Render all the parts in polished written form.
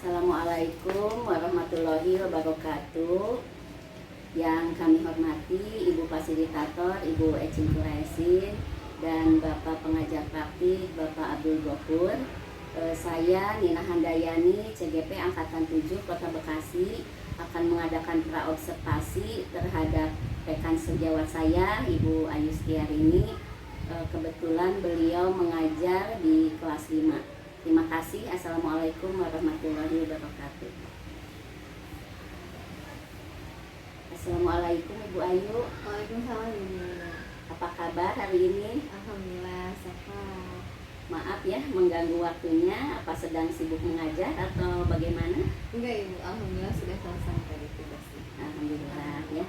Assalamualaikum warahmatullahi wabarakatuh. Yang kami hormati Ibu Fasilitator, Ibu Ecin Kuresin, dan Bapak Pengajar Praktik, Bapak Abdul Gofur. Saya Nina Handayani, CGP Angkatan 7 Kota Bekasi, akan mengadakan praobservasi terhadap rekan sejawat saya, Ibu Ayu Setiarini. Kebetulan beliau mengajar di kelas 5. Terima kasih. Assalamualaikum warahmatullahi wabarakatuh. Assalamualaikum Ibu Ayu. Waalaikumsalam Ibu. Apa kabar hari ini? Alhamdulillah sehat. Maaf ya mengganggu waktunya. Apa sedang sibuk mengajar atau bagaimana? Enggak Ibu, alhamdulillah sudah selesai tadi tugasnya. Alhamdulillah ya.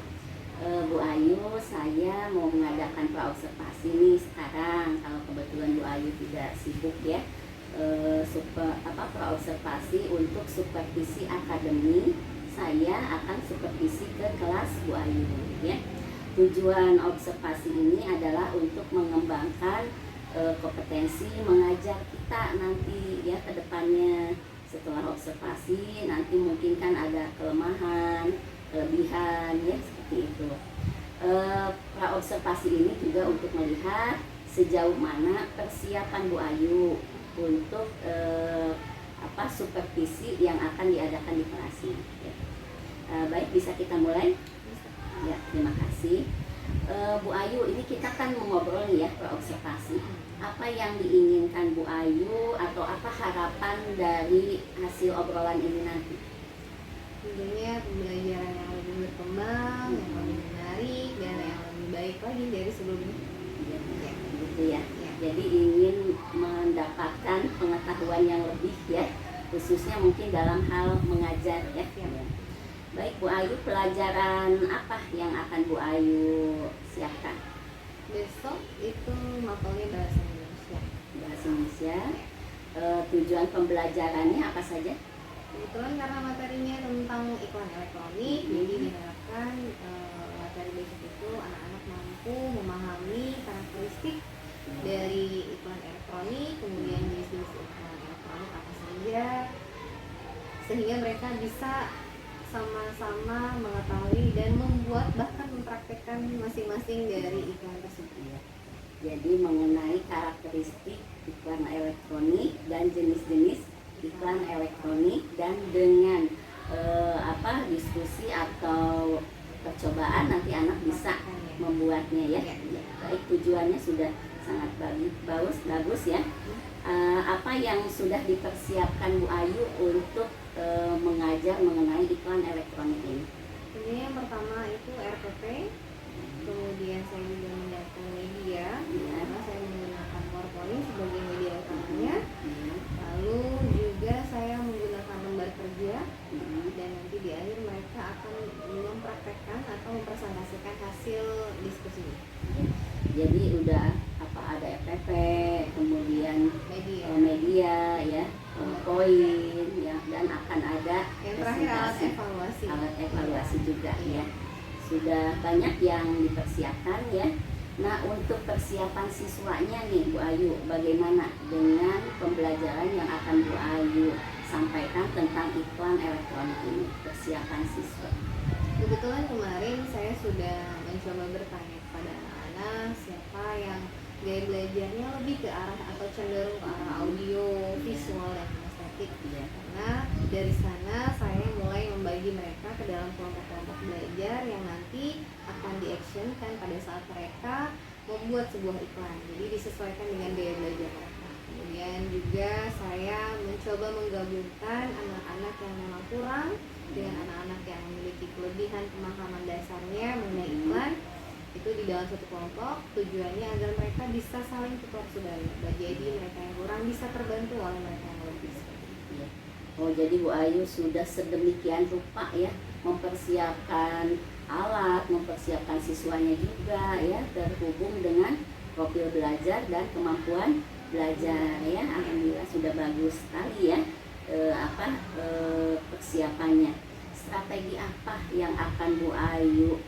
Bu Ayu, saya mau mengadakan praobservasi nih sekarang. Kalau kebetulan Bu Ayu tidak sibuk ya. Praobservasi untuk supervisi akademi. Saya akan supervisi ke kelas Bu Ayu ya. Tujuan observasi ini adalah untuk mengembangkan kompetensi mengajar kita nanti ya ke depannya. Setelah observasi nanti mungkin kan ada kelemahan, kelebihan ya seperti itu. Praobservasi ini juga untuk melihat sejauh mana persiapan Bu Ayu untuk supervisi yang akan diadakan di kelas ini. Ya. Baik, bisa kita mulai? Ya, terima kasih. Bu Ayu, ini kita kan mengobrol nih ya praobservasi. Apa yang diinginkan Bu Ayu atau apa harapan dari hasil obrolan ini nanti? Tentunya pembelajaran yang lebih berkembang, yang lebih menarik, dan yang lebih baik lagi dari sebelumnya. Ya, gitu ya. Jadi ingin mendapatkan pengetahuan yang lebih ya, khususnya mungkin dalam hal mengajar ya. Baik Bu Ayu, pelajaran apa yang akan Bu Ayu siapkan? Besok itu mapelnya bahasa Indonesia. Bahasa Indonesia. Tujuan pembelajarannya apa saja? Kebetulan karena materinya tentang iklan elektronik, jadi diharapkan materi besok itu anak-anak mampu memahami karakteristik dari iklan elektronik, kemudian jenis-jenis iklan elektronik apa saja, sehingga mereka bisa sama-sama mengetahui dan membuat bahkan mempraktekkan masing-masing dari iklan tersebut. Ya. Jadi mengenai karakteristik iklan elektronik dan jenis-jenis iklan elektronik, dan dengan diskusi atau percobaan nanti anak bisa membuatnya ya. Baik, tujuannya sudah sangat bagus ya. Apa yang sudah dipersiapkan Bu Ayu untuk mengajar mengenai iklan elektronik ini? Ini yang pertama itu RPP, kemudian saya juga mendapatkan media, karena saya menggunakan PowerPoint sebagai media utamanya. Lalu juga saya menggunakan lembar kerja, dan nanti di akhir mereka akan mempraktekkan atau mempresentasikan hasil diskusi. Jadi udah ada RPP, kemudian media ya, poin ya, dan akan ada yang terakhir alat evaluasi juga ya. Sudah banyak yang dipersiapkan ya. Nah, untuk persiapan siswanya nih Bu Ayu, bagaimana dengan pembelajaran yang akan Bu Ayu sampaikan tentang iklan elektronik ini, persiapan siswa? Kebetulan kemarin saya sudah mencoba bertanya kepada anak-anak siapa yang gaya belajarnya lebih ke arah atau cenderung ke arah audio, visual, dan kinestetik ya. Karena dari sana saya mulai membagi mereka ke dalam kelompok-kelompok belajar yang nanti akan di-actionkan pada saat mereka membuat sebuah iklan. Jadi disesuaikan dengan gaya belajar mereka. Kemudian juga saya mencoba menggabungkan anak-anak yang memang kurang dengan anak-anak yang memiliki kelebihan pemahaman dasarnya mengenai iklan, itu di dalam satu kelompok. Tujuannya agar mereka bisa saling tukar saudara. Jadi mereka yang kurang bisa terbantu oleh mereka yang lebih. Oh, jadi Bu Ayu sudah sedemikian rupa ya mempersiapkan alat, mempersiapkan siswanya juga ya, terhubung dengan profil belajar dan kemampuan belajar ya. Alhamdulillah sudah bagus sekali ya persiapannya. Strategi apa yang akan Bu Ayu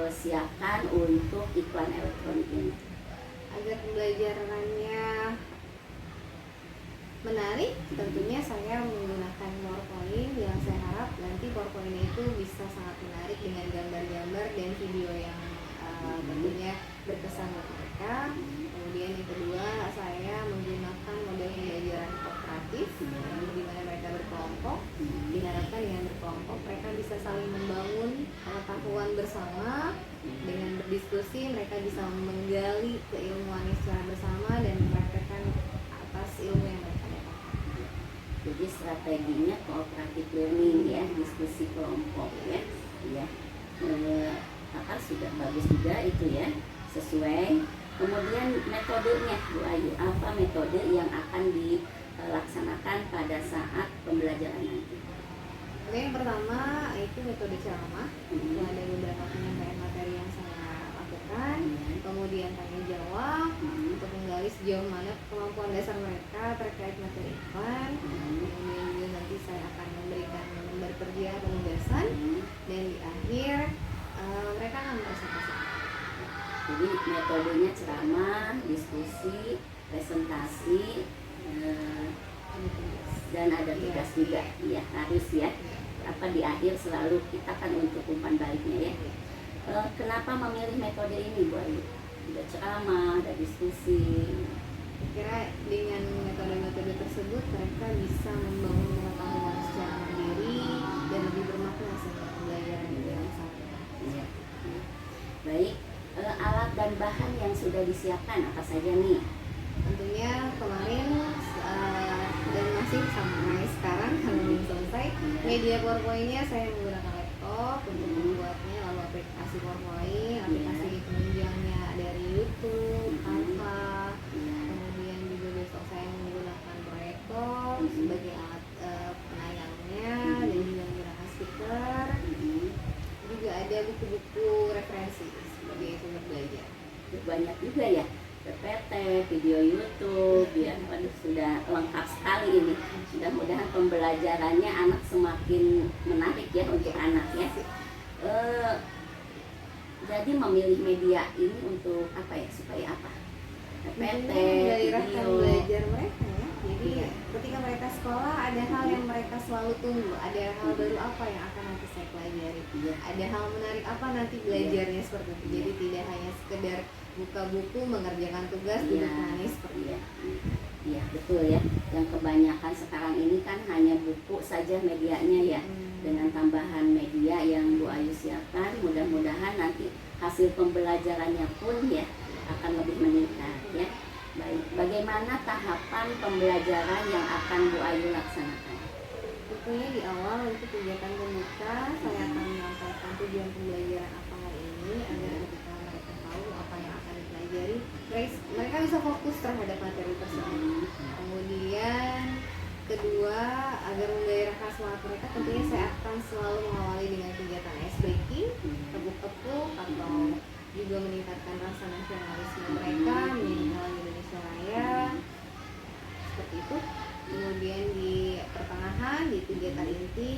siapkan untuk iklan elektronik ini? Agar pembelajarannya menarik, tentunya saya menggunakan PowerPoint yang saya harap nanti PowerPoint itu bisa sangat menarik dengan gambar-gambar dan video yang tentunya berkesan buat mereka. Kemudian yang kedua, saya menggunakan model pembelajaran kooperatif di mana mereka berkelompok. Diharapkan dengan berkelompok mereka bisa saling membangun pengetahuan bersama. Dengan berdiskusi mereka bisa menggali keilmuannya secara bersama dan mempraktekkan atas ilmu yang mereka dapatkan. Jadi strateginya cooperative learning ya, diskusi kelompok ya. Ya. Kakak sudah bagus juga itu ya, sesuai. Kemudian metodenya Bu Ayu, apa metode yang akan dilaksanakan pada saat pembelajaran nanti? Oke, yang pertama itu metode ceramah. Itu ada beberapa penyampaian materi yang saya lakukan. Kemudian tanya jawab untuk menggali sejauh mana kemampuan dasar mereka terkait materi iklan. Kemudian juga nanti saya akan memberikan lembar kerja penugasan dan di akhir mereka akan presentasikan. Jadi metodenya ceramah, diskusi, presentasi, dan ada tugas juga, ya harus ya. Apa di akhir selalu kita kan untuk umpan baliknya ya. Kenapa memilih metode ini Bu Ayu? Ada ceramah, ada diskusi. Kira dengan metode-metode tersebut mereka bisa membangun pengetahuan secara mandiri dan lebih bermakna sehingga pembelajaran itu yang sampai. Ya. Baik, alat dan bahan yang sudah disiapkan apa saja nih? Tentunya kemarin dan masih sampai sekarang kalau belum selesai media PowerPoint-nya saya menggunakan laptop untuk membuatnya, lalu aplikasi PowerPoint, aplikasi penunjangnya dari YouTube, Canva, kemudian juga besok saya menggunakan proyektor sebagai alat penayangnya dan juga menggunakan speaker. Juga ada buku-buku referensi sebagai sumber belajar. Banyak juga ya, PPT, video YouTube, ya, sudah lengkap sekali ini. Mudah-mudahan pembelajarannya anak semakin menarik ya untuk anak ya. Jadi memilih media ini untuk apa ya, supaya apa? PPT, menggairahkan video. belajar mereka ya. Jadi ketika mereka sekolah ada hal yang mereka selalu tunggu, ada hal baru apa yang akan nanti saya pelajari, ada hal menarik apa nanti belajarnya seperti itu. Jadi tidak hanya sekedar buka buku mengerjakan tugas duduk manis seperti itu. Iya betul ya. Yang kebanyakan sekarang ini kan hanya buku saja medianya ya. Dengan tambahan media yang Bu Ayu siapkan, mudah-mudahan nanti hasil pembelajarannya pun ya akan lebih meningkat ya. Baik, bagaimana tahapan pembelajaran yang akan Bu Ayu laksanakan? Tentunya di awal untuk kegiatan pembuka saya akan menyampaikan tujuan pembelajaran apa hari ini agar ketika mereka tahu apa yang akan dipelajari mereka bisa fokus terhadap materi tersebut. Kemudian kedua, agar menggairahkan semangat mereka, tentunya saya akan selalu mengawali dengan kegiatan ice breaking, tepuk-tepuk atau juga meningkatkan rasa nasionalisme mereka, menyanyikan Indonesia Raya seperti itu. Kemudian di pertengahan di kegiatan inti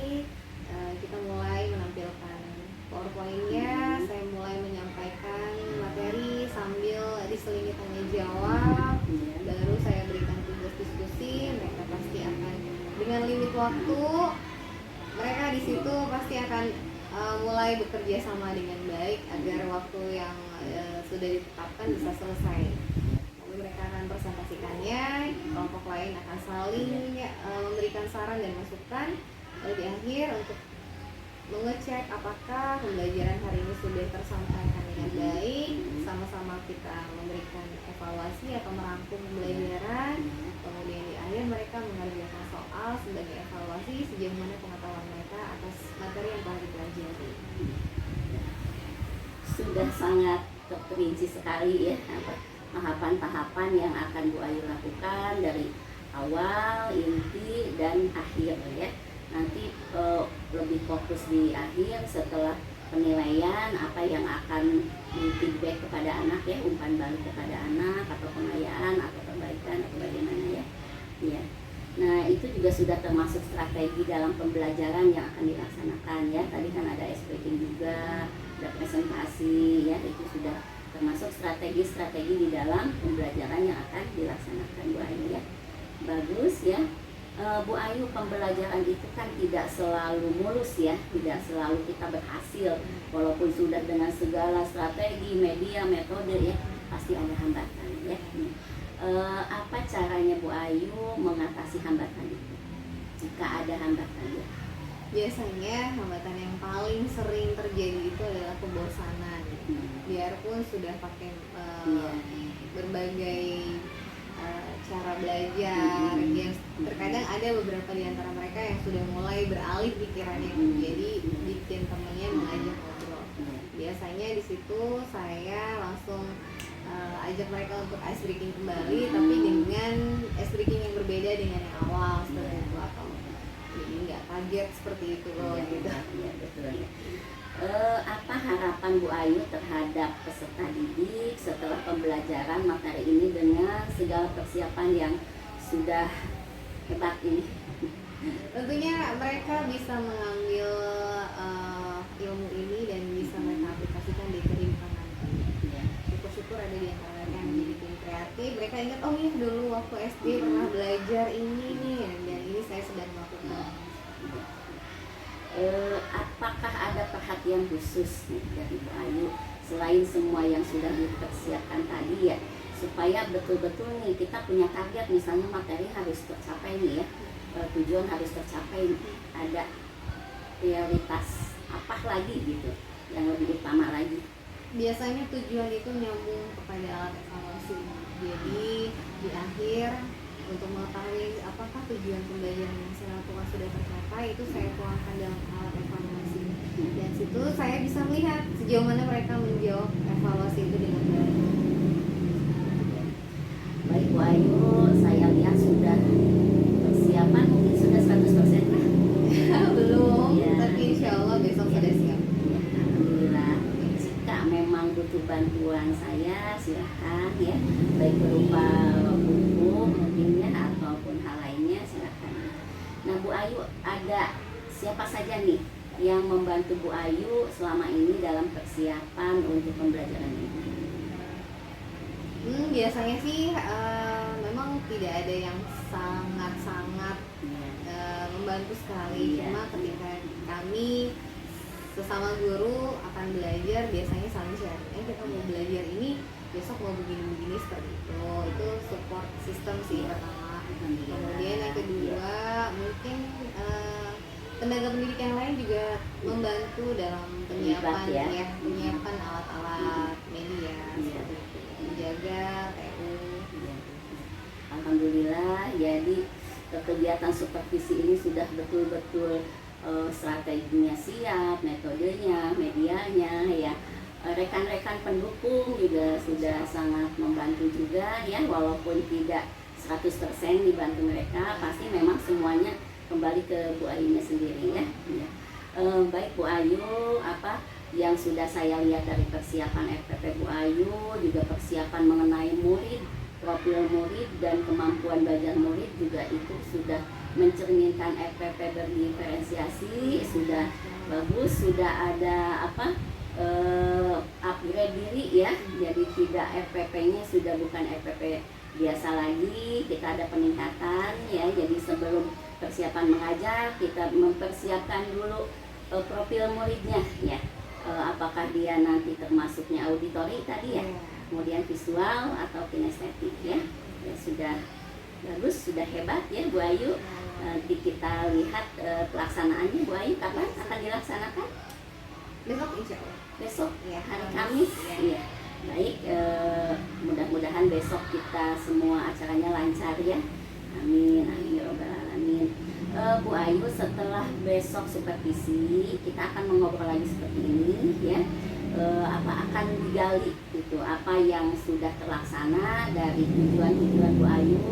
kita mulai menampilkan PowerPoint-nya, saya mulai menyampaikan materi sambil diselingi tanya jawab, baru saya berikan tugas diskusi. Mereka pasti akan dengan limit waktu, mereka di situ pasti akan mulai bekerja sama dengan baik agar waktu yang sudah ditetapkan bisa selesai. Lalu mereka akan presentasikannya, kelompok lain akan saling memberikan saran dan masukan. Lalu di akhir untuk mengecek apakah pembelajaran hari ini sudah tersampaikan dengan baik, sama-sama kita memberikan evaluasi atau merangkum pembelajaran. Kemudian di akhir mereka mengerjakan soal sebagai evaluasi sejauh mana pengetahuan mereka atas materi yang telah dipelajari. Sudah sangat terperinci sekali ya tahapan-tahapan yang akan Bu Ayu lakukan dari awal, inti, dan akhir ya. Nanti lebih fokus di akhir setelah penilaian apa yang akan di feedback kepada anak ya, umpan balik kepada anak atau pengayaan atau perbaikan atau bagaimana ya. Ya. Nah itu juga sudah termasuk strategi dalam pembelajaran yang akan dilaksanakan ya. Tadi kan ada ice breaking juga, ada presentasi ya, itu sudah termasuk strategi-strategi di dalam pembelajaran yang akan dilaksanakan Bu Ayu ya. bagus ya. Bu Ayu, pembelajaran itu kan tidak selalu mulus ya, tidak selalu kita berhasil, walaupun sudah dengan segala strategi, media, metode ya, pasti ada hambatan ya. Apa caranya Bu Ayu mengatasi hambatan itu jika ada hambatan ya? Biasanya hambatan yang paling sering terjadi itu adalah kebosanan. Biarpun sudah pakai berbagai cara belajar, yang terkadang ada beberapa di antara mereka yang sudah mulai beralih pikirannya menjadi bikin temennya mengajak ngobrol. Biasanya di situ saya langsung ajak mereka untuk ice breaking kembali, tapi dengan ice breaking yang berbeda dengan yang awal seperti itu, atau jadi nggak kaget seperti itu loh gitu. Ya, betul ya. Apa harapan Bu Ayu terhadap peserta didik setelah pembelajaran materi ini dengan segala persiapan yang sudah hebat ini? Tentunya mereka bisa mengambil ilmu ini dan bisa mereka aplikasikan di kehidupan nanti. Syukur-syukur ada di antara mereka yang menjadi tim kreatif. Mereka ingat, oh iya dulu waktu SD pernah belajar ini nih, dan ini saya sedang melakukan. Apakah ada perhatian khusus nih dari Bu Ayu selain semua yang sudah dipersiapkan tadi ya, supaya betul-betul nih kita punya target, misalnya materi harus tercapai nih ya, tujuan harus tercapai, ada prioritas apa lagi gitu yang lebih utama lagi? Biasanya tujuan itu nyambung kepada alat evaluasi. Jadi di akhir, untuk mengetahui apakah tujuan pembelajaran yang saya lakukan sudah tercapai, itu saya tuangkan dalam alat evaluasi. Dan situ saya bisa melihat sejauh mana mereka menjawab evaluasi itu dengan baik. Baik Bu Ayu, saya lihat sudah persiapan mungkin sudah 100% kah? Belum, Ya. tapi insya Allah besok sudah siap. Ya, alhamdulillah. Jika memang butuh bantuan saya, silahkan ya, baik berupa buku mungkin ya, ataupun hal lainnya silahkan. Nah Bu Ayu, ada siapa saja nih yang membantu Bu Ayu selama ini dalam persiapan untuk pembelajaran ini? Biasanya sih memang tidak ada yang sangat-sangat membantu sekali. Iya. Cuma ketika kami sesama guru akan belajar, biasanya saling sharing, kita mau belajar ini, besok mau begini-begini seperti itu support system sih pertama. Kemudian yang kedua, mungkin tenaga pendidik yang lain juga membantu dalam penyiapan ya. penyiapan alat-alat media seperti itu, menjaga TU. Alhamdulillah, jadi kegiatan supervisi ini sudah betul-betul strateginya siap, metodenya, medianya ya. Rekan-rekan pendukung juga sudah sangat membantu juga ya, walaupun tidak 100% dibantu mereka, pasti memang semuanya kembali ke Bu Ayunya sendiri ya. Baik Bu Ayu, apa yang sudah saya lihat dari persiapan FPP Bu Ayu, juga persiapan mengenai murid, profil murid dan kemampuan belajar murid juga itu sudah mencerminkan FPP berdiferensiasi, sudah bagus, sudah ada upgrade diri ya, jadi tidak FPP-nya sudah bukan FPP biasa lagi, kita ada peningkatan ya. Jadi sebelum persiapan mengajar, kita mempersiapkan dulu profil muridnya ya, apakah dia nanti termasuknya auditori tadi ya, kemudian visual atau kinestetik ya, sudah bagus, sudah hebat ya Bu Ayu. Nanti kita lihat pelaksanaannya Bu Ayu kapan akan dilaksanakan? Besok insya Allah. Besok Ya, hari Kamis ya. Baik, mudah-mudahan besok kita semua acaranya lancar ya. Amin, amin ya robbal alamin. Bu Ayu, setelah besok supervisi kita akan mengobrol lagi seperti ini ya. Apa akan digali itu, apa yang sudah terlaksana dari tujuan-tujuan Bu Ayu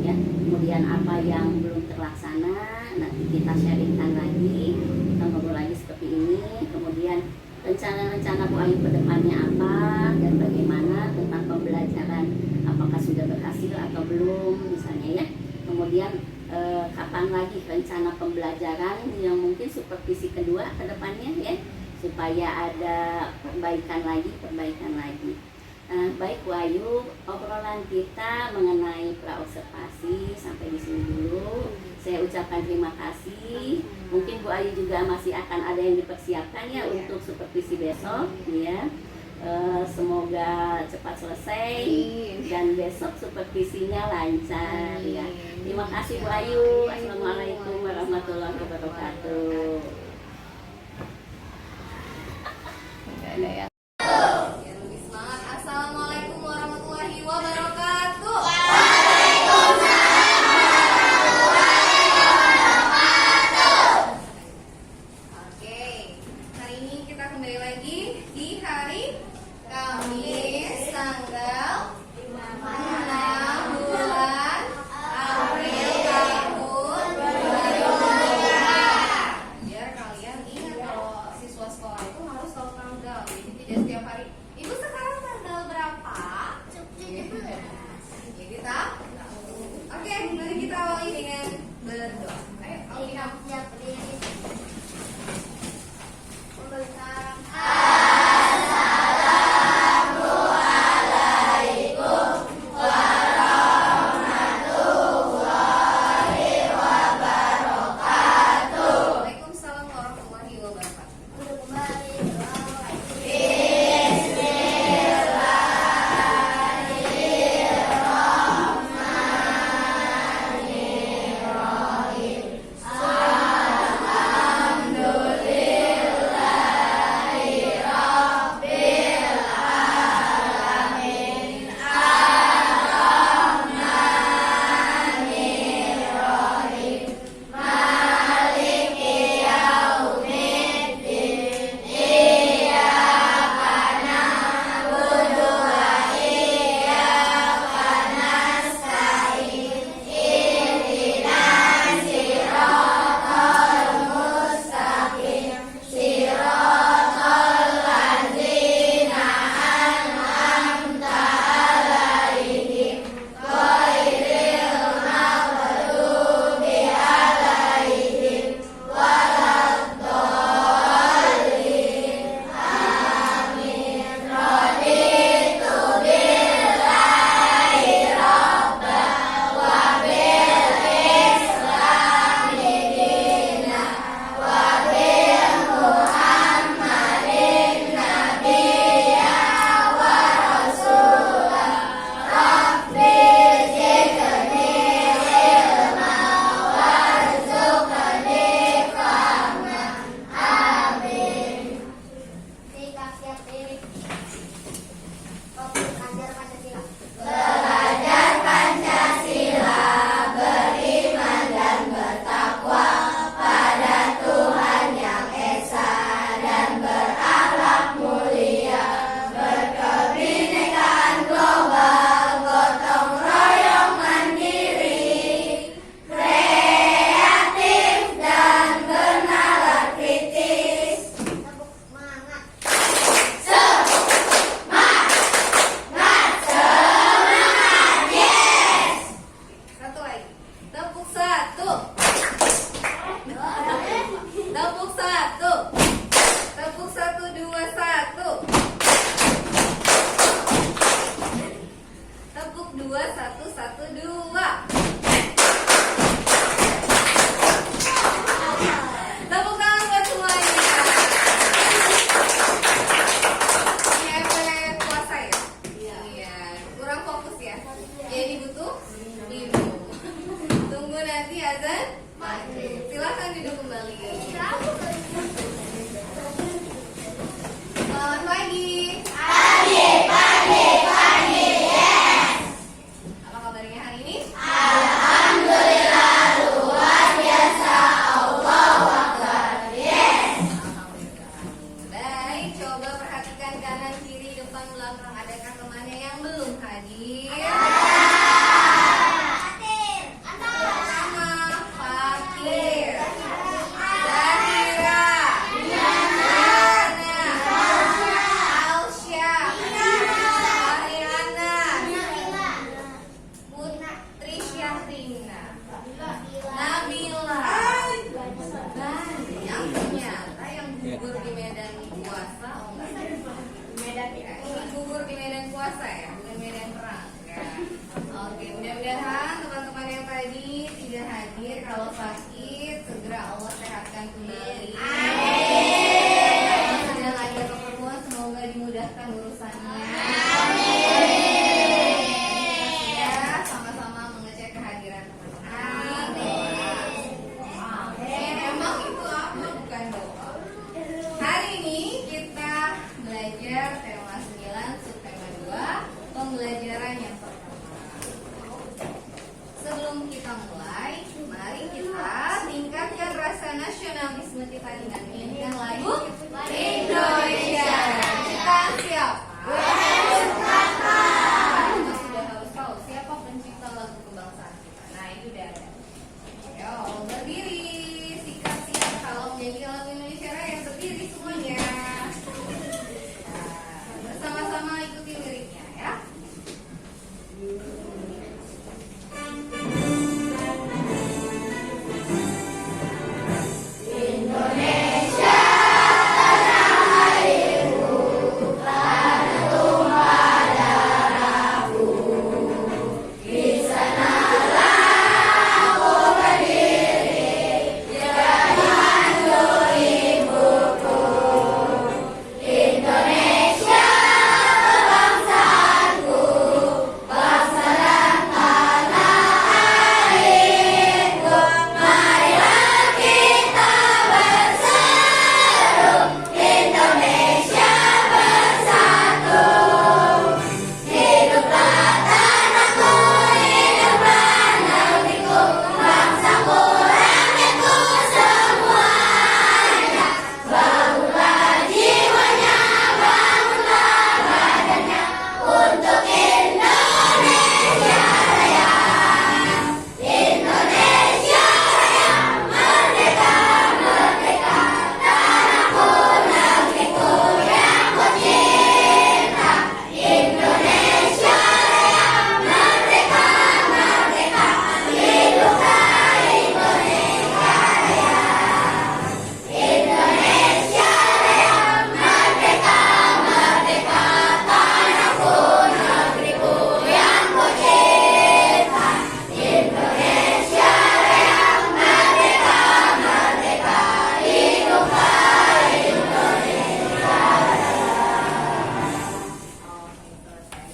ya, kemudian apa yang belum terlaksana nanti kita sharingkan lagi, kita ngobrol lagi seperti ini, kemudian rencana-rencana Bu Ayu ke depannya apa dan bagaimana tentang pembelajaran, apakah sudah berhasil atau belum misalnya ya, kemudian kapan lagi rencana pembelajaran yang mungkin supervisi kedua ke depannya ya, supaya ada perbaikan lagi. Baik Bu Ayu, obrolan kita mengenai praobservasi sampai di sini dulu. Saya ucapkan terima kasih. Mungkin Bu Ayu juga masih akan ada yang dipersiapkan ya untuk supervisi besok, ya. Semoga cepat selesai dan besok supervisinya lancar, ya. Terima kasih Bu Ayu. Assalamualaikum warahmatullahi wabarakatuh. Nggak ada ya. Assalamualaikum warahmatullahi wabarakatuh. Oke, hari ini kita kembali lagi di hari Kamis tanggal 6 bulan April tahun 2023. Biar kalian ingat kalau siswa sekolah itu harus tahu tanggal, jadi tidak setiap hari. Ibu sekarang tanggal berapa? Ya kita. Oke, mari kita awali dengan berdoa. Ayo, siap. Waalaikumsalam warahmatullahi wabarakatuh. puasa ya, bukan medan perang ya. Oke, mudah-mudahan teman-teman yang tadi tidak hadir kalau sakit segera Allah sehatkan kembali. Kalau sedang ada keperluan semoga dimudahkan urusannya. Kita sudah sama-sama mengecek kehadiran teman-teman. Emang itu apa bukan doa? Hari ini kita belajar tema 9 subtema 2, pembelajaran yang pertama. Sebelum kita mulai, mari kita tingkatkan rasa nasionalisme kita dengan menyanyikan lagu Indonesia. Kita siapa? Kita sudah harus tahu siapa pencipta lagu kebangsaan kita. Nah, itu udah ada. Yo, berdiri, sikat-sikat kalau menyanyikan lagu Indonesia Raya, berdiri semuanya. Nah, bersama-sama ikuti liriknya ya.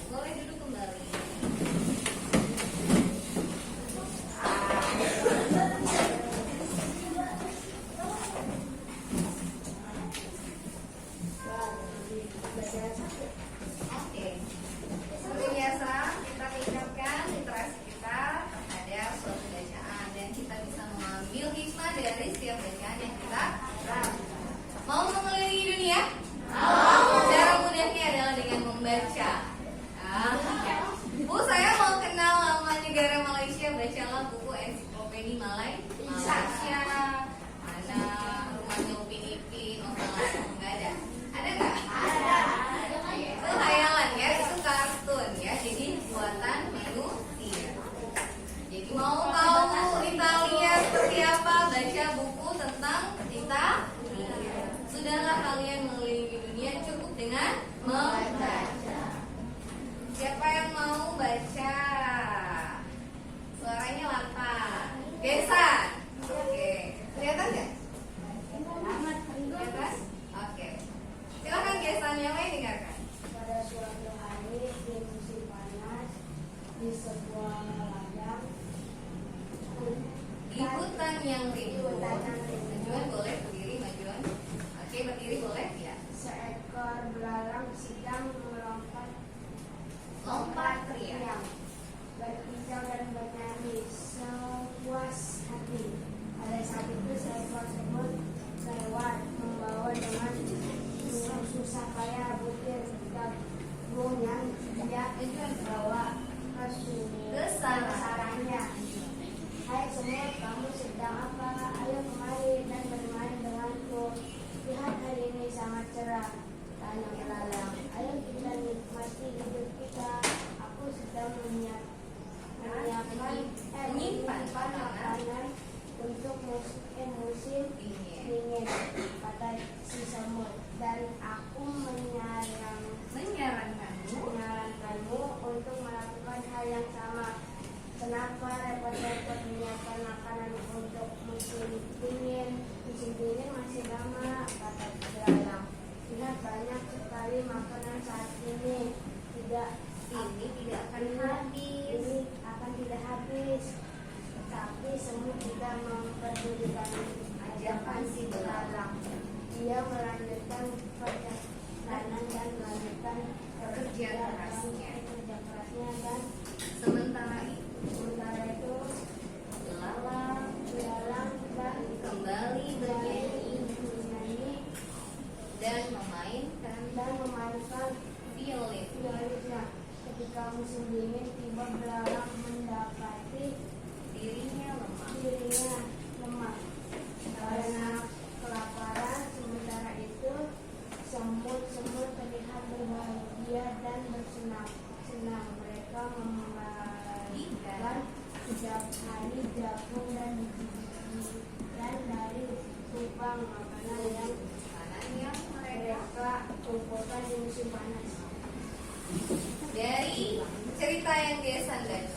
Boleh duduk kembali. Oke. Seperti biasa, kita tingkatkan literasi kita terhadap suatu bacaan dan kita bisa mengambil hikmah dari setiap bacaan yang kita lakukan. Mau mengelilingi dunia? Cara mudahnya adalah dengan membaca. Bu, saya mau kenal nama negara Malaysia, bacalah buku ensiklopedia Malaysia. Mana rumahnya Upin Ipin, nggak ada. Ada nggak? Ada. Itu khayalan ya, itu kartun ya, jadi buatan manusia. Jadi mau tahu Italia seperti apa, baca buku tentang Italia. Sudahlah kalian mengelilingi dunia cukup dengan membaca. Siapa yang mau baca? Suaranya lantang. Gesan. Oke. Kelihatan nggak? Kelihatan? Oke. Silakan Gesan yang lain dengarkan. Pada suatu hari di musim panas di sebuah ladang Di hutan yang rimbun. Majuan boleh berdiri, majuan. Oke, berdiri boleh ya. seekor belalang sedang Lompat teriak. berkicau dan bernyanyi sepuas hati. Pada saat itu seekor semut lewat membawa dengan susah payah butir gabung yang dia bawa ke sarangnya. Hai semut, kamu sedang apa? Ayo kemari dan bermain denganku. Lihat hari ini sangat cerah, tanya belalang. Ayo kita nikmati hidup kita. Aku sedang menyimpan makanan untuk musim dingin, kata si semut. Dan aku menyarankanmu banyak sekali makanan saat ini. Ini tidak akan habis. Ini akan tidak habis. Tapi semut tidak memperdulikan ajakan si belalang. Dia melanjutkan perjalanan dan melanjutkan Kerja kerasnya. dan Sementara itu belalang belalang dan kembali bernyanyi dan memainkan violin. violinnya. Ketika musim dingin tiba, belalang mendapati Dirinya lemah. lemah karena kelaparan. Sementara itu semut-semut terlihat berbahagia dan bersenang. Mereka membagikan setiap hari jagung dan biji-bijian dari lubang makanan yang Yang mereka mereka kumpulkan di musim panas. dari cerita yang dia baca.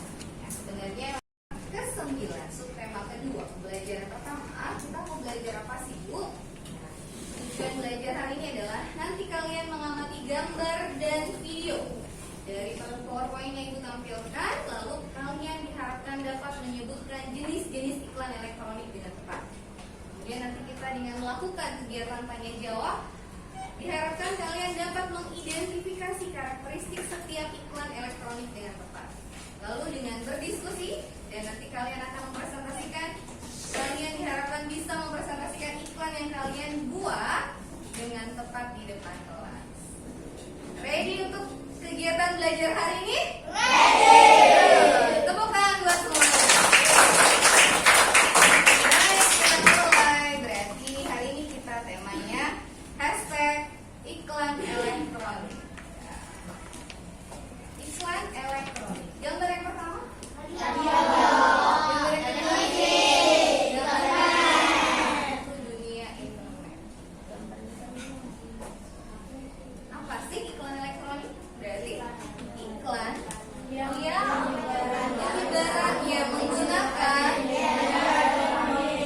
Sebenarnya ke-9 subtema kedua pembelajaran pertama kita mau belajar apa sih, Bu? Tujuan belajar hari ini adalah nanti kalian mengamati gambar dan video dari PowerPoint yang Ibu tampilkan, lalu kalian diharapkan dapat menyebutkan jenis-jenis iklan elektronik dengan tepat. Kemudian nanti kita dengan melakukan kegiatan tanya jawab, diharapkan kalian dapat mengidentifikasi karakteristik setiap iklan elektronik dengan tepat. Lalu dengan berdiskusi, dan nanti kalian akan mempresentasikan, kalian diharapkan bisa mempresentasikan iklan yang kalian buat dengan tepat di depan kelas. Ready untuk kegiatan belajar hari ini? Ready! Tepuk tangan buat semuanya. Baik, kita mulai. Berarti hari ini kita temanya #iklan elektronik. Iklan elektronik. Gambar yang pertama? Gambar yang kedua? Itu dunia internet. Apa sih iklan elektronik? Berarti iklan yang menyebarkan yang menggunakan namanya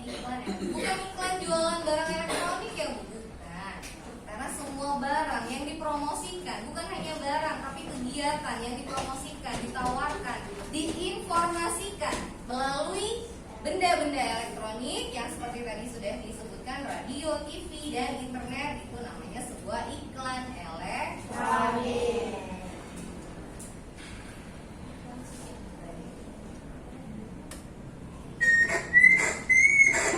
iklan ya. Bukan iklan jualan barang elektronik ya, bukan. Karena semua barang yang dipromosikan, bukan hanya barang tapi kegiatan yang dipromosikan, ditawarkan, diinformasikan melalui benda-benda elektronik yang seperti tadi sudah disebutkan, radio, TV, dan internet, itu namanya sebuah iklan elektronik.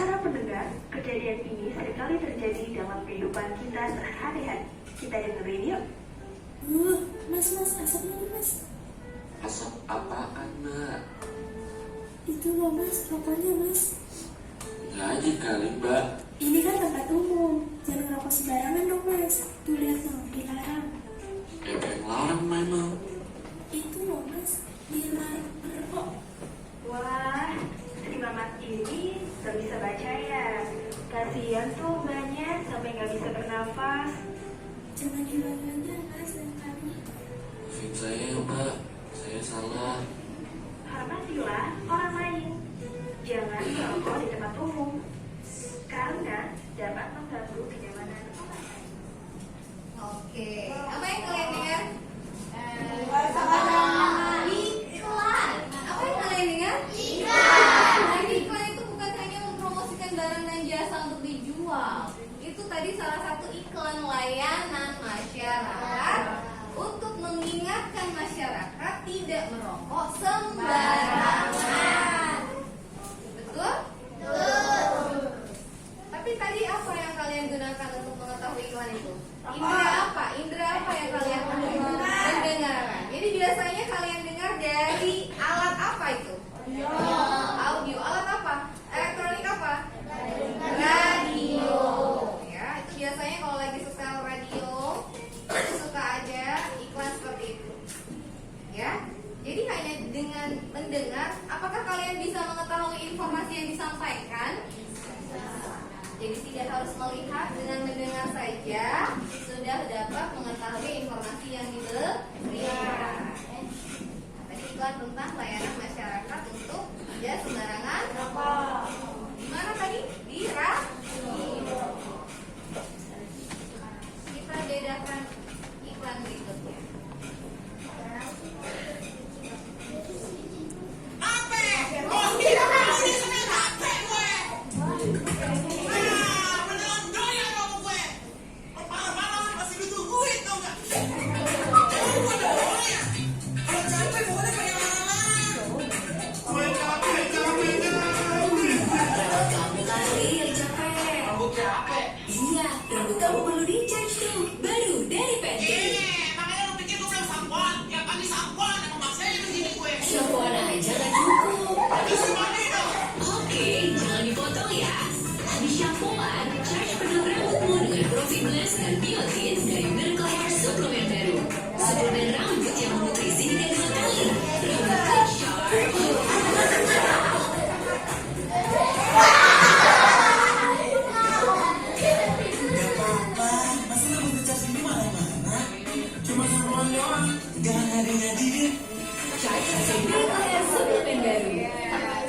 Para pendengar, kejadian ini seringkali terjadi dalam kehidupan kita sehari-hari. Kita dengerin yuk. Mas, asap dulu mas. Asap apaan, Mbak? Itu loh mas, rokoknya mas. Ngaji kali, Mbak. Ini kan tempat umum, jangan rokok sembarangan dong mas. Tuh lihat loh, dilarang. Yang larang memang. Itu loh mas, dilarang merokok. Wah, si Mamat ini gak bisa baca ya. Kasian tuh banyak sampai gak bisa bernafas. Jangan dilarangnya mas, dan kami. Maafin saya ya, Mbak. Saya salah. Hormatilah orang lain. Jangan merokok di tempat umum, karena dapat mengganggu kenyamanan orang lain. Oke, apa yang kalian dengar? Iklan. Apa yang kalian dengar? Iklan. Nah, iklan itu bukan hanya mempromosikan barang dan jasa untuk dijual. Itu tadi salah satu iklan layanan masyarakat untuk mengingatkan masyarakat tidak merokok sembarangan. Betul? Tapi tadi apa yang kalian gunakan untuk mengetahui iklan itu? Indra apa? Indra apa yang kalian mendengarkan? Jadi biasanya kalian dengar dari alat apa itu? Audio. Alat apa? Elektronik apa? Radio. Ya, biasanya kalau lagi setel radio, itu suka ada iklan seperti itu. Ya. Jadi hanya dengan mendengar, apakah kalian bisa mengetahui informasi yang disampaikan? Jadi tidak harus melihat, dengan mendengar saja sudah dapat mengetahui informasi yang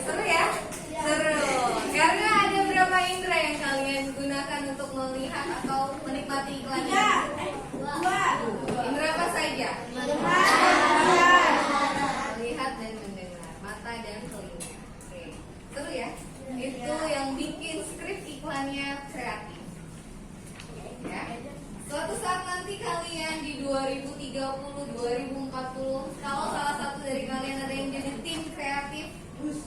Seru ya? Seru. Karena ada berapa indera yang kalian gunakan untuk melihat atau menikmati iklannya? Dua. Indera apa saja? Melihat dan mendengar, mata dan telinga. Oke. Seru ya? Itu yang bikin skrip iklannya kreatif. Ya. Suatu saat nanti kalian di 2030, 2040, kalau salah satu dari kalian ada yang jadi tim kreatif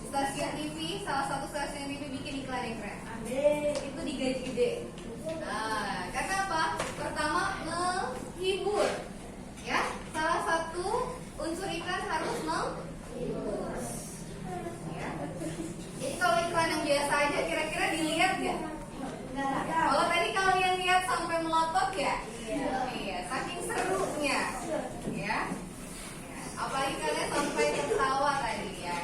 stasiun TV, salah satu stasiun TV bikin iklan yang keren, itu digaji gede. Nah, karena apa? Pertama, menghibur. Ya, salah satu unsur iklan harus menghibur. Ya. Jadi kalau iklan yang biasa aja, kira-kira dilihat nggak? Kalau tadi kalian lihat sampai melotot ya? Iya, saking serunya. Ya. Apalagi kalian sampai tertawa tadi ya.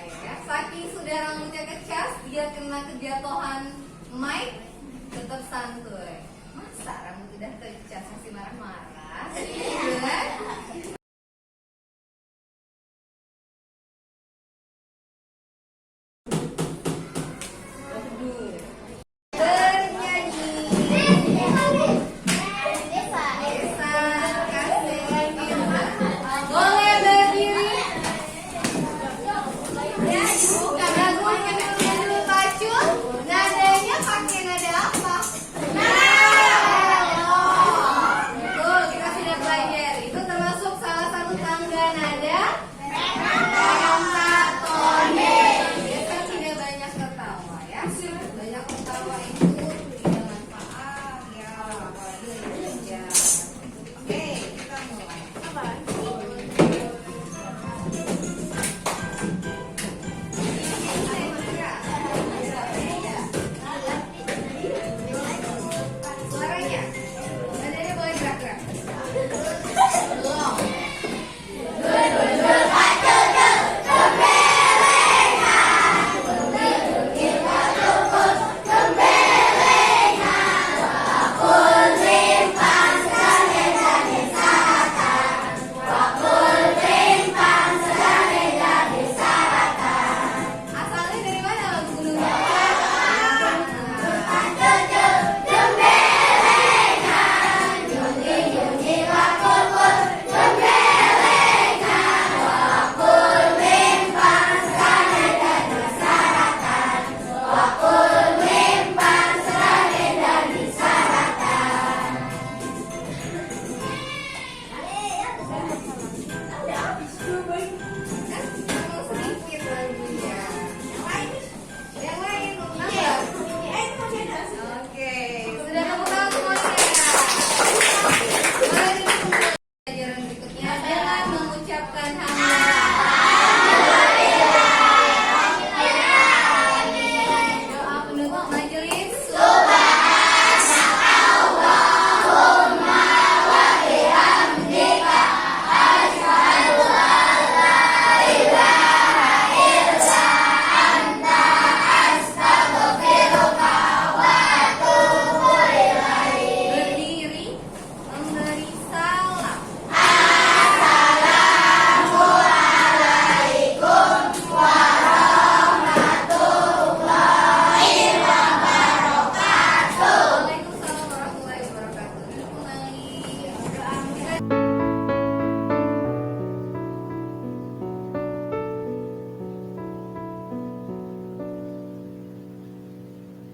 Saking sudah rambutnya kecas, dia kena kejatuhan mic, tetap santuy. Masa rambut udah kecas masih marah-marah? Gitu kan?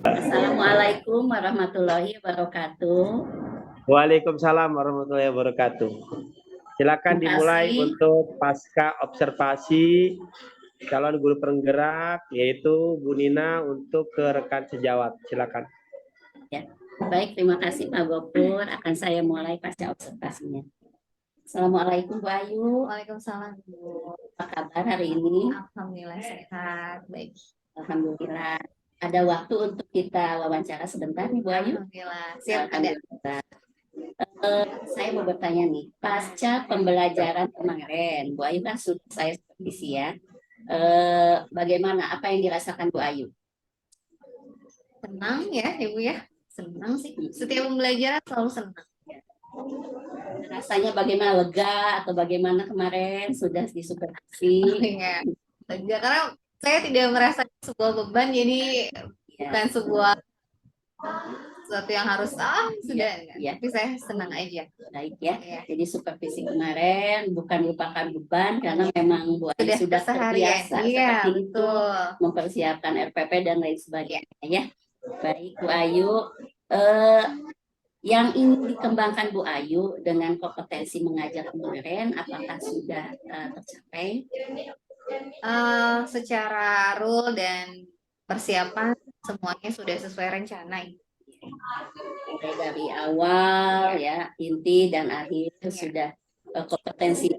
Assalamualaikum warahmatullahi wabarakatuh. Waalaikumsalam warahmatullahi wabarakatuh. Silakan dimulai untuk pasca observasi calon guru penggerak, yaitu Bu Nina untuk ke rekan sejawat. Silakan. Ya, baik, terima kasih Pak Gopur. Akan saya mulai pasca observasinya. Assalamualaikum Bu Ayu. Waalaikumsalam Bu. Apa kabar hari ini? Alhamdulillah sehat, baik. Alhamdulillah. Ada waktu untuk kita wawancara sebentar nih Bu Ayu? Alhamdulillah. Siap ada. Saya mau bertanya nih, pasca pembelajaran kemarin, Bu Ayu kan sudah saya supervisi ya. Bagaimana? Apa yang dirasakan Bu Ayu? Senang ya Ibu ya? Senang sih. Setiap pembelajaran selalu senang. Rasanya bagaimana, lega atau bagaimana kemarin sudah disupervisi? Iya, lega karena saya tidak merasa sebuah beban, jadi Ya, bukan sebuah sesuatu yang harus sudah enggak. ya, Tapi saya senang aja. baik ya. Iya. Jadi supervisi kemarin bukan merupakan beban karena memang Bu Ayu sudah keseharian. terbiasa Iya, seperti itu betul. mempersiapkan RPP dan lain sebagainya ya. Baik Bu Ayu, eh, yang ingin dikembangkan Bu Ayu dengan kompetensi mengajar kemarin, apakah sudah tercapai? Secara rule dan persiapan semuanya sudah sesuai rencana. Mulai dari awal ya, inti dan akhir sudah kompetensi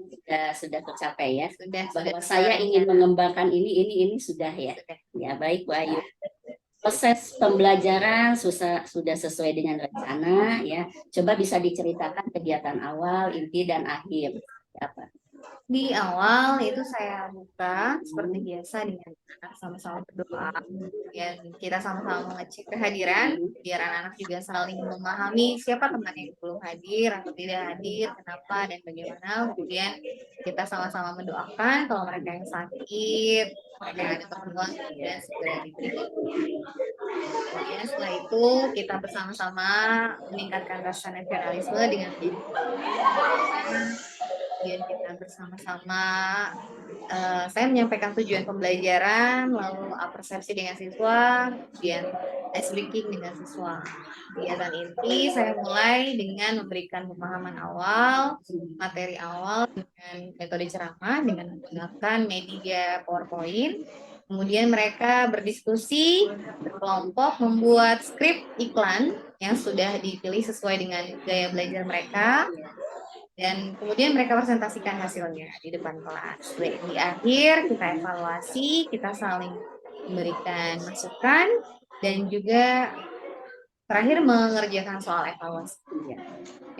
sudah tercapai ya. Bahwa saya ingin mengembangkan ini sudah ya. Ya baik Bu Ayu. Proses pembelajaran sudah sesuai dengan rencana ya. Coba bisa diceritakan kegiatan awal, inti dan akhir. Apa? Di awal itu saya buka seperti biasa dengan anak sama-sama berdoa. Ya, kita sama-sama mengecek kehadiran biar anak-anak juga saling memahami siapa teman yang belum hadir atau tidak hadir, kenapa dan bagaimana. Kemudian kita sama-sama mendoakan kalau mereka yang sakit, mereka yang ada keperluan kemudian segera diberi. Kemudian setelah itu kita bersama-sama meningkatkan rasa nasionalisme dengan kemudian kita bersama-sama saya menyampaikan tujuan pembelajaran, lalu persepsi dengan siswa, kemudian ice breaking dengan siswa. Kegiatan inti saya mulai dengan memberikan pemahaman awal, materi awal dengan metode ceramah dengan menggunakan media PowerPoint. Kemudian mereka berdiskusi, berkelompok, membuat skrip iklan yang sudah dipilih sesuai dengan gaya belajar mereka. Dan kemudian mereka presentasikan hasilnya di depan kelas. Di akhir kita evaluasi, kita saling memberikan masukan, dan juga terakhir mengerjakan soal evaluasi. Ya.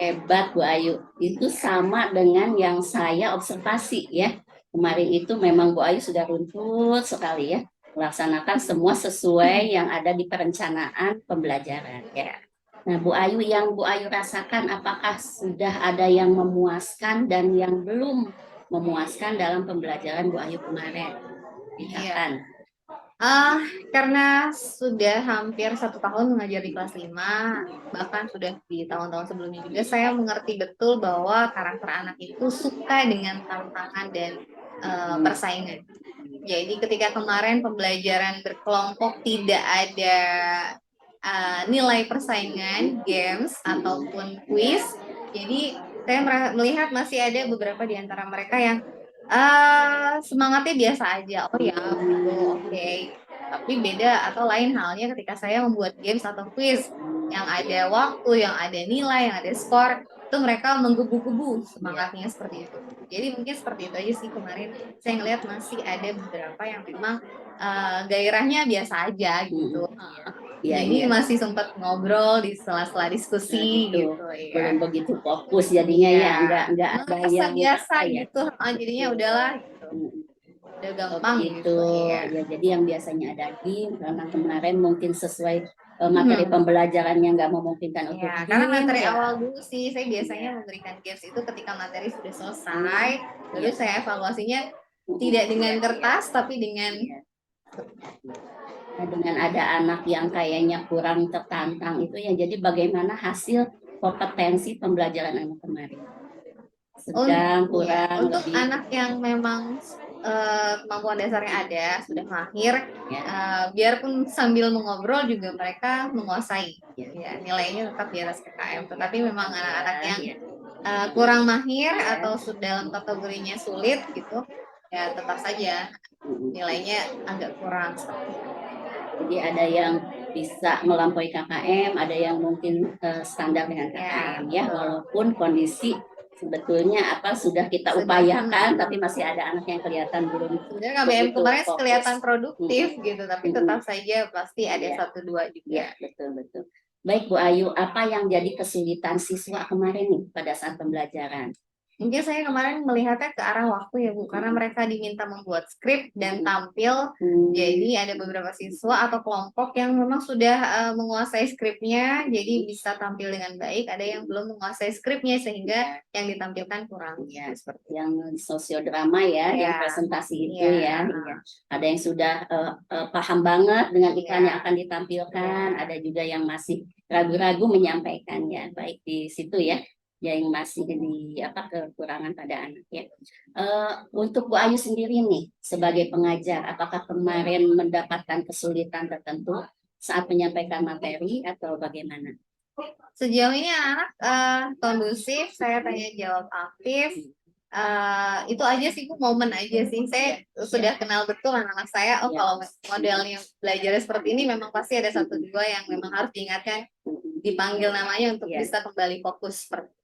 Hebat Bu Ayu, itu sama dengan yang saya observasi ya. Kemarin itu memang Bu Ayu sudah runtut sekali ya, melaksanakan semua sesuai yang ada di perencanaan pembelajaran ya. Nah, Bu Ayu, yang Bu Ayu rasakan apakah sudah ada yang memuaskan dan yang belum memuaskan dalam pembelajaran Bu Ayu kemarin? Iya. Karena sudah hampir 1 tahun mengajar di kelas 5, bahkan sudah di tahun-tahun sebelumnya juga, saya mengerti betul bahwa karakter anak itu suka dengan tantangan dan persaingan. Jadi ketika kemarin pembelajaran berkelompok tidak ada nilai persaingan, games, ataupun quiz. Jadi saya melihat masih ada beberapa di antara mereka yang semangatnya biasa aja. Oh ya, gitu, oke. Tapi beda atau lain halnya ketika saya membuat games atau quiz yang ada waktu, yang ada nilai, yang ada skor, itu mereka menggebu-gebu semangatnya seperti itu. Jadi mungkin seperti itu aja sih kemarin. Saya ngelihat masih ada beberapa yang memang gairahnya biasa aja gitu. Ya, jadi masih sempat ngobrol di sela-sela diskusi gitu. Belum begitu fokus jadinya ya, enggak ada yang biasa gitu. Jadinya udahlah gitu. Udah gampang gitu. Ya, jadi yang biasanya ada game karena kemarin mungkin sesuai materi pembelajarannya nggak memungkinkan untuk game. Karena materi awal dulu sih saya biasanya memberikan games itu ketika materi sudah selesai, lalu saya evaluasinya tidak dengan kertas tapi dengan ada anak yang kayaknya kurang tertantang itu ya, jadi bagaimana hasil kompetensi pembelajaran anak kemarin? Sedang, kurang, untuk lebih. Anak yang memang kemampuan dasarnya ada, sudah mahir, biarpun sambil mengobrol juga mereka menguasai. Ya, nilainya tetap di atas KKM. Tetapi memang anak-anak yang kurang mahir atau sudah dalam kategorinya sulit gitu, ya tetap saja nilainya agak kurang. Jadi ada yang bisa melampaui KKM, ada yang mungkin standar dengan KKM ya, walaupun kondisi sebetulnya sudah kita upayakan, tapi masih ada anak yang kelihatan belum. Sebenarnya KBM kemarin kelihatan produktif gitu, tapi tetap saja pasti ada 1-2 juga. Ya, betul. Baik Bu Ayu, apa yang jadi kesulitan siswa kemarin nih pada saat pembelajaran? Mungkin saya kemarin melihatnya ke arah waktu ya Bu, karena mereka diminta membuat skrip dan tampil. Jadi ada beberapa siswa atau kelompok yang memang sudah menguasai skripnya, jadi bisa tampil dengan baik. Ada yang belum menguasai skripnya sehingga yang ditampilkan kurang. Ya, seperti yang sosiodrama ya, yang Ya. presentasi itu Ya. ya. Iya. Ada yang sudah paham banget dengan iklan yang Ya. akan ditampilkan, Ya. ada juga yang masih ragu-ragu menyampaikannya, baik di situ ya, yang masih di kekurangan pada anak ya. Untuk Bu Ayu sendiri nih sebagai pengajar, apakah kemarin mendapatkan kesulitan tertentu saat menyampaikan materi atau bagaimana? Sejauh ini anak-anak kondusif, saya tanya jawab aktif. Itu aja sih Bu, momen aja sih. Saya sudah kenal betul anak-anak saya. Oh, kalau modelnya belajarnya seperti ini memang pasti ada satu dua yang memang harus diingatkan, dipanggil namanya untuk bisa kembali fokus seperti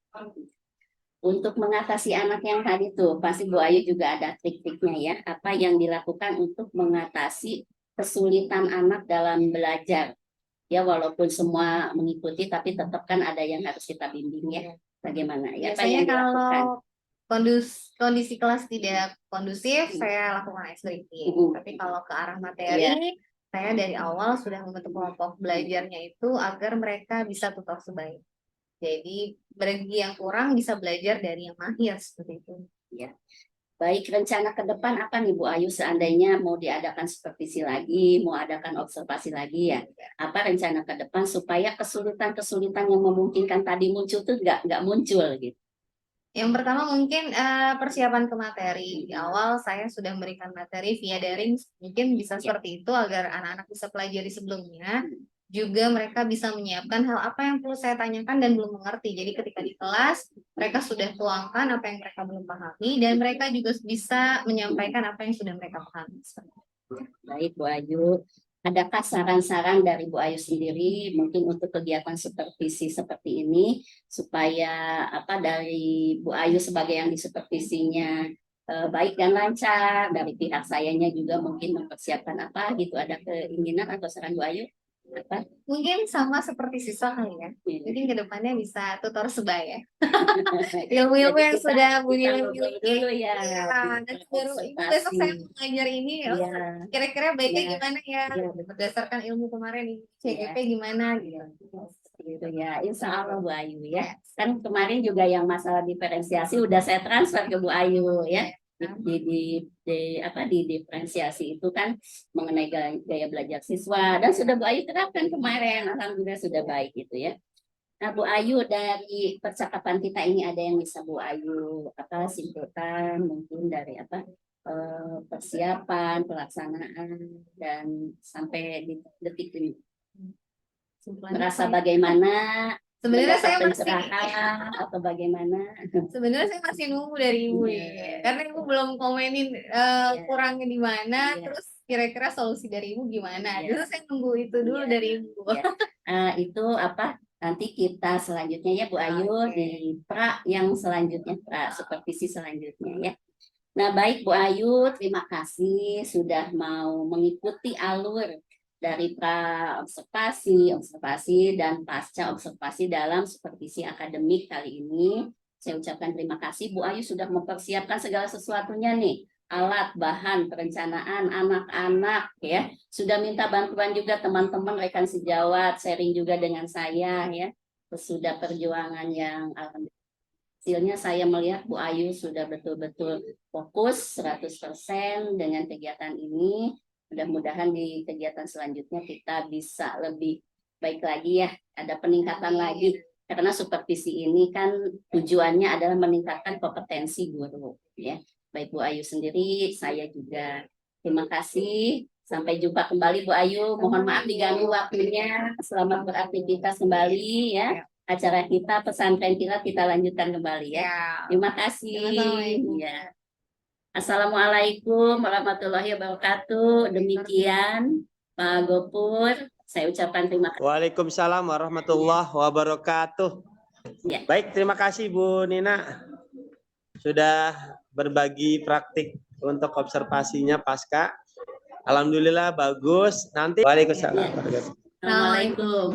Untuk mengatasi anak yang tadi tuh, pasti Bu Ayu juga ada trik-triknya ya. Apa yang dilakukan untuk mengatasi kesulitan anak dalam belajar? Ya, walaupun semua mengikuti, tapi tetap kan ada yang harus kita bimbing ya. Bagaimana? Ya, apa biasanya yang dilakukan? kalau kondisi kelas tidak kondusif, saya lakukan ice breaking. Tapi kalau ke arah materi, saya dari awal sudah membentuk kelompok belajarnya itu agar mereka bisa tutor sebaik. Jadi bagi yang kurang bisa belajar dari yang mahir seperti itu. Ya. Baik, rencana ke depan apa nih Bu Ayu seandainya mau diadakan supervisi lagi, mau adakan observasi lagi ya? Apa rencana ke depan supaya kesulitan-kesulitan yang memungkinkan tadi muncul tuh nggak muncul gitu? Yang pertama mungkin persiapan ke materi. Di awal saya sudah memberikan materi via daring, mungkin bisa seperti itu agar anak-anak bisa pelajari sebelumnya. Juga mereka bisa menyiapkan hal apa yang perlu saya tanyakan dan belum mengerti. Jadi ketika di kelas, mereka sudah tuangkan apa yang mereka belum pahami dan mereka juga bisa menyampaikan apa yang sudah mereka pahami. Baik Bu Ayu, adakah saran-saran dari Bu Ayu sendiri mungkin untuk kegiatan supervisi seperti ini supaya dari Bu Ayu sebagai yang disupervisinya baik dan lancar, dari pihak sayanya juga mungkin mempersiapkan apa gitu, ada keinginan atau saran Bu Ayu? Apa? Mungkin sama seperti siswa kali ya. Mungkin kedepannya bisa tutor sebaya. Ilmu-ilmu yang sudah Bu Nila miliki. Dulu ya. Nanti baru besok saya mengajar ini. Kira-kira baiknya gimana ya? Berdasarkan ilmu kemarin ini, CGP gimana gitu ya. Insya Allah Bu Ayu ya. Kan kemarin juga yang masalah diferensiasi udah saya transfer ke Bu Ayu ya. Di diferensiasi itu kan mengenai gaya belajar siswa dan sudah Bu Ayu terapkan kemarin, alhamdulillah sudah baik gitu ya. Nah Bu Ayu, dari percakapan kita ini ada yang bisa Bu Ayu simpulkan mungkin dari persiapan, pelaksanaan dan sampai di detik ini merasa bagaimana? Sebenarnya saya masih atau bagaimana? Sebenarnya saya masih nunggu dari Ibu ya. Karena Ibu belum komenin kurangnya di mana, terus kira-kira solusi dari Ibu gimana. Terus saya nunggu itu dulu dari Ibu. Itu nanti kita selanjutnya ya Bu Ayu di pra yang selanjutnya, pra supervisi selanjutnya ya. Nah baik Bu Ayu, terima kasih sudah mau mengikuti alur dari pra observasi dan pasca observasi dalam supervisi akademik kali ini. Saya ucapkan terima kasih Bu Ayu sudah mempersiapkan segala sesuatunya nih, alat, bahan, perencanaan anak-anak ya. Sudah minta bantuan juga teman-teman rekan sejawat, sharing juga dengan saya ya. Sudah perjuangan yang alhamdulillah. Hasilnya saya melihat Bu Ayu sudah betul-betul fokus 100% dengan kegiatan ini. Mudah-mudahan di kegiatan selanjutnya kita bisa lebih baik lagi ya, ada peningkatan lagi. Karena supervisi ini kan tujuannya adalah meningkatkan kompetensi guru ya. Baik Bu Ayu sendiri, saya juga terima kasih. Sampai jumpa kembali Bu Ayu. Mohon maaf diganggu waktunya. Selamat beraktivitas kembali ya. Acara kita pesantren kita lanjutkan kembali ya. Terima kasih. Ya. Assalamualaikum warahmatullahi wabarakatuh. Demikian Pak Gopur, saya ucapkan terima kasih. Waalaikumsalam warahmatullahi wabarakatuh. Ya. Baik, terima kasih Bu Nina sudah berbagi praktik untuk observasinya pasca. Alhamdulillah bagus. Nanti Waalaikumsalam. Assalamualaikum.